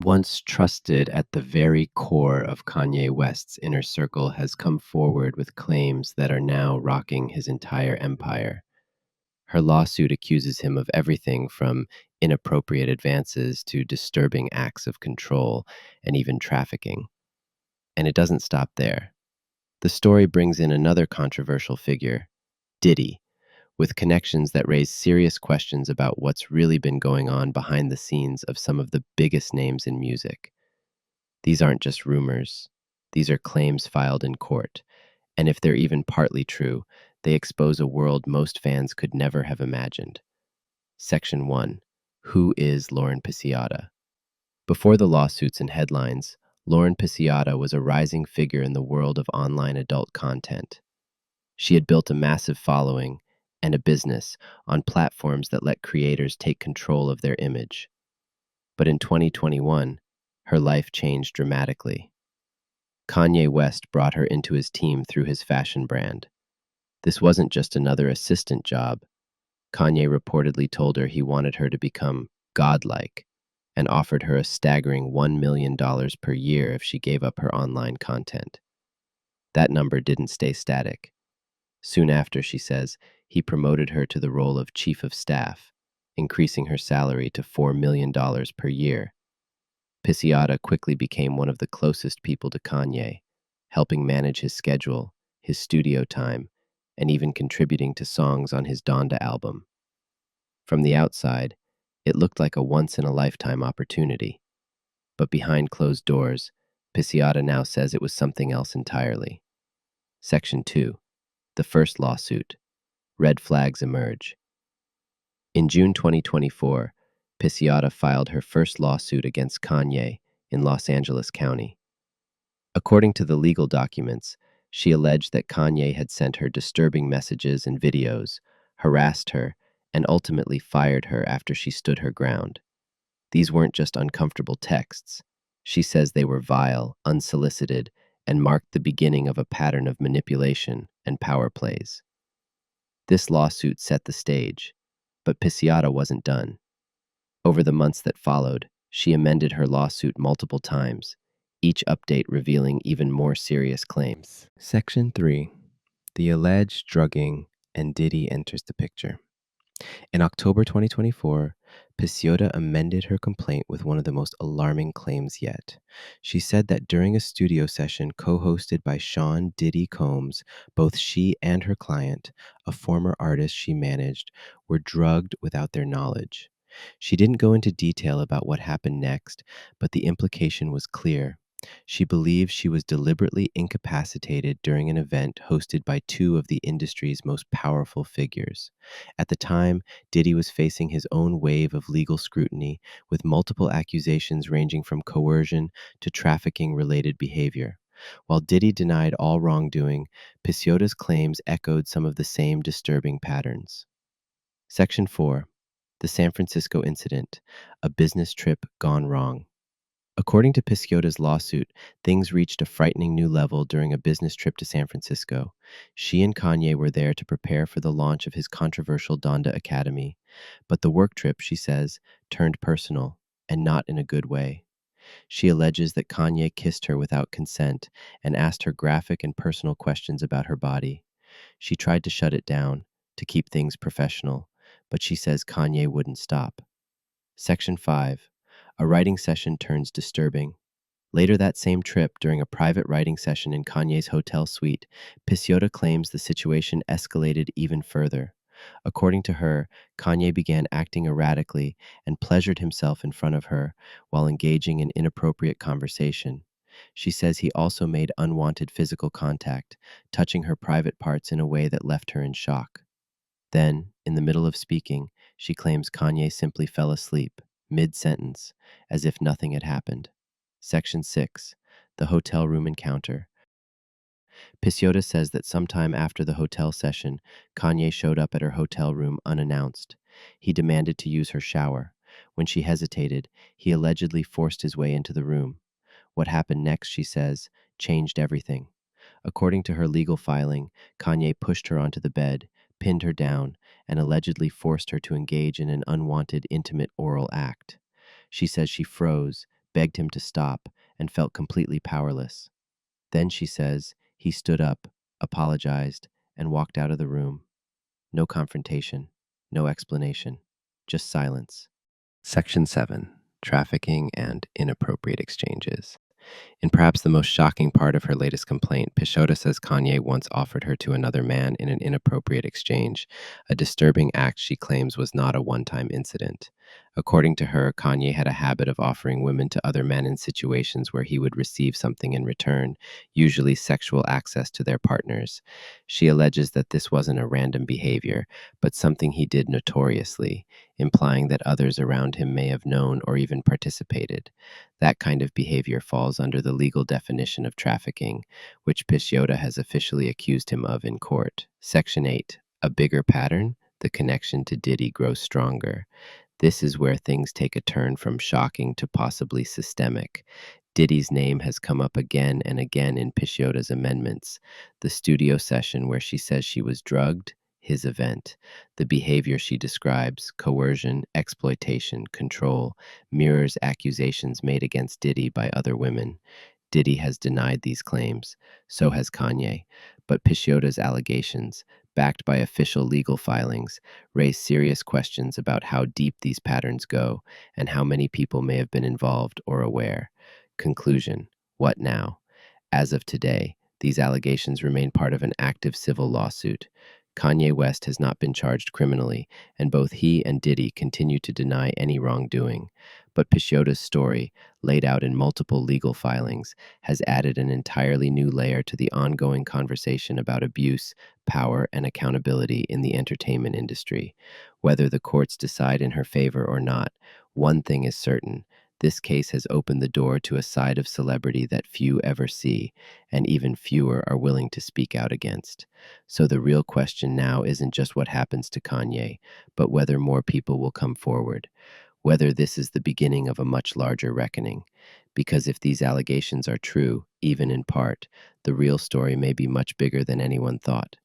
Once trusted at the very core of Kanye West's inner circle, has come forward with claims that are now rocking his entire empire. Her lawsuit accuses him of everything from inappropriate advances to disturbing acts of control and even trafficking. And it doesn't stop there. The story brings in another controversial figure, Diddy, with connections that raise serious questions about what's really been going on behind the scenes of some of the biggest names in music. These aren't just rumors. These are claims filed in court. And if they're even partly true, they expose a world most fans could never have imagined. Section 1. Who is Lauren Pisciotta? Before the lawsuits and headlines, Lauren Pisciotta was a rising figure in the world of online adult content. She had built a massive following and a business on platforms that let creators take control of their image. But in 2021, her life changed dramatically. Kanye West brought her into his team through his fashion brand. This wasn't just another assistant job. Kanye reportedly told her he wanted her to become godlike and offered her a staggering $1 million per year if she gave up her online content. That number didn't stay static. Soon after, she says, he promoted her to the role of chief of staff, increasing her salary to $4 million per year. Pisciotta quickly became one of the closest people to Kanye, helping manage his schedule, his studio time, and even contributing to songs on his Donda album. From the outside, it looked like a once-in-a-lifetime opportunity. But behind closed doors, Pisciotta now says it was something else entirely. Section 2. The first lawsuit. Red flags emerge. In June 2024, Pisciotta filed her first lawsuit against Kanye in Los Angeles County. According to the legal documents, she alleged that Kanye had sent her disturbing messages and videos, harassed her, and ultimately fired her after she stood her ground. These weren't just uncomfortable texts. She says they were vile, unsolicited, and marked the beginning of a pattern of manipulation and power plays. This lawsuit set the stage, but Pisciotta wasn't done. Over the months that followed, she amended her lawsuit multiple times, each update revealing even more serious claims. Section 3. The alleged drugging, and Diddy enters the picture. In October 2024, Pisciotta amended her complaint with one of the most alarming claims yet. She said that during a studio session co-hosted by Sean Diddy Combs, both she and her client, a former artist she managed, were drugged without their knowledge. She didn't go into detail about what happened next, but the implication was clear. She believed she was deliberately incapacitated during an event hosted by two of the industry's most powerful figures. At the time, Diddy was facing his own wave of legal scrutiny, with multiple accusations ranging from coercion to trafficking related behavior. While Diddy denied all wrongdoing, Pisciotta's claims echoed some of the same disturbing patterns. Section 4. The San Francisco Incident, a business trip gone wrong. According to Pisciotta's lawsuit, things reached a frightening new level during a business trip to San Francisco. She and Kanye were there to prepare for the launch of his controversial Donda Academy. But the work trip, she says, turned personal, and not in a good way. She alleges that Kanye kissed her without consent and asked her graphic and personal questions about her body. She tried to shut it down, to keep things professional, but she says Kanye wouldn't stop. Section 5. A writing session turns disturbing. Later that same trip, during a private writing session in Kanye's hotel suite, Pisciotta claims the situation escalated even further. According to her, Kanye began acting erratically and pleasured himself in front of her while engaging in inappropriate conversation. She says he also made unwanted physical contact, touching her private parts in a way that left her in shock. Then, in the middle of speaking, she claims Kanye simply fell asleep, mid-sentence, as if nothing had happened. Section 6. The Hotel Room Encounter. Pisciotta says that sometime after the hotel session, Kanye showed up at her hotel room unannounced. He demanded to use her shower. When she hesitated, he allegedly forced his way into the room. What happened next, she says, changed everything. According to her legal filing, Kanye pushed her onto the bed, pinned her down, and allegedly forced her to engage in an unwanted intimate oral act. She says she froze, begged him to stop, and felt completely powerless. Then she says he stood up, apologized, and walked out of the room. No confrontation, no explanation, just silence. Section 7: Trafficking and Inappropriate Exchanges. In perhaps the most shocking part of her latest complaint, Pisciotta says Kanye once offered her to another man in an inappropriate exchange, a disturbing act she claims was not a one time incident. According to her, Kanye had a habit of offering women to other men in situations where he would receive something in return, usually sexual access to their partners. She alleges that this wasn't a random behavior, but something he did notoriously, implying that others around him may have known or even participated. That kind of behavior falls under the legal definition of trafficking, which Pisciotta has officially accused him of in court. Section 8: A bigger pattern? The connection to Diddy grows stronger. This is where things take a turn from shocking to possibly systemic. Diddy's name has come up again and again in Pisciotta's amendments. The studio session where she says she was drugged, his event. The behavior she describes, coercion, exploitation, control, mirrors accusations made against Diddy by other women. Diddy has denied these claims. So has Kanye. But Pisciotta's allegations, backed by official legal filings, raise serious questions about how deep these patterns go and how many people may have been involved or aware. Conclusion: what now? As of today, these allegations remain part of an active civil lawsuit. Kanye West has not been charged criminally, and both he and Diddy continue to deny any wrongdoing. But Pisciotta's story, laid out in multiple legal filings, has added an entirely new layer to the ongoing conversation about abuse, power, and accountability in the entertainment industry. Whether the courts decide in her favor or not, one thing is certain: this case has opened the door to a side of celebrity that few ever see, and even fewer are willing to speak out against. So the real question now isn't just what happens to Kanye, but whether more people will come forward, whether this is the beginning of a much larger reckoning. Because if these allegations are true, even in part, the real story may be much bigger than anyone thought.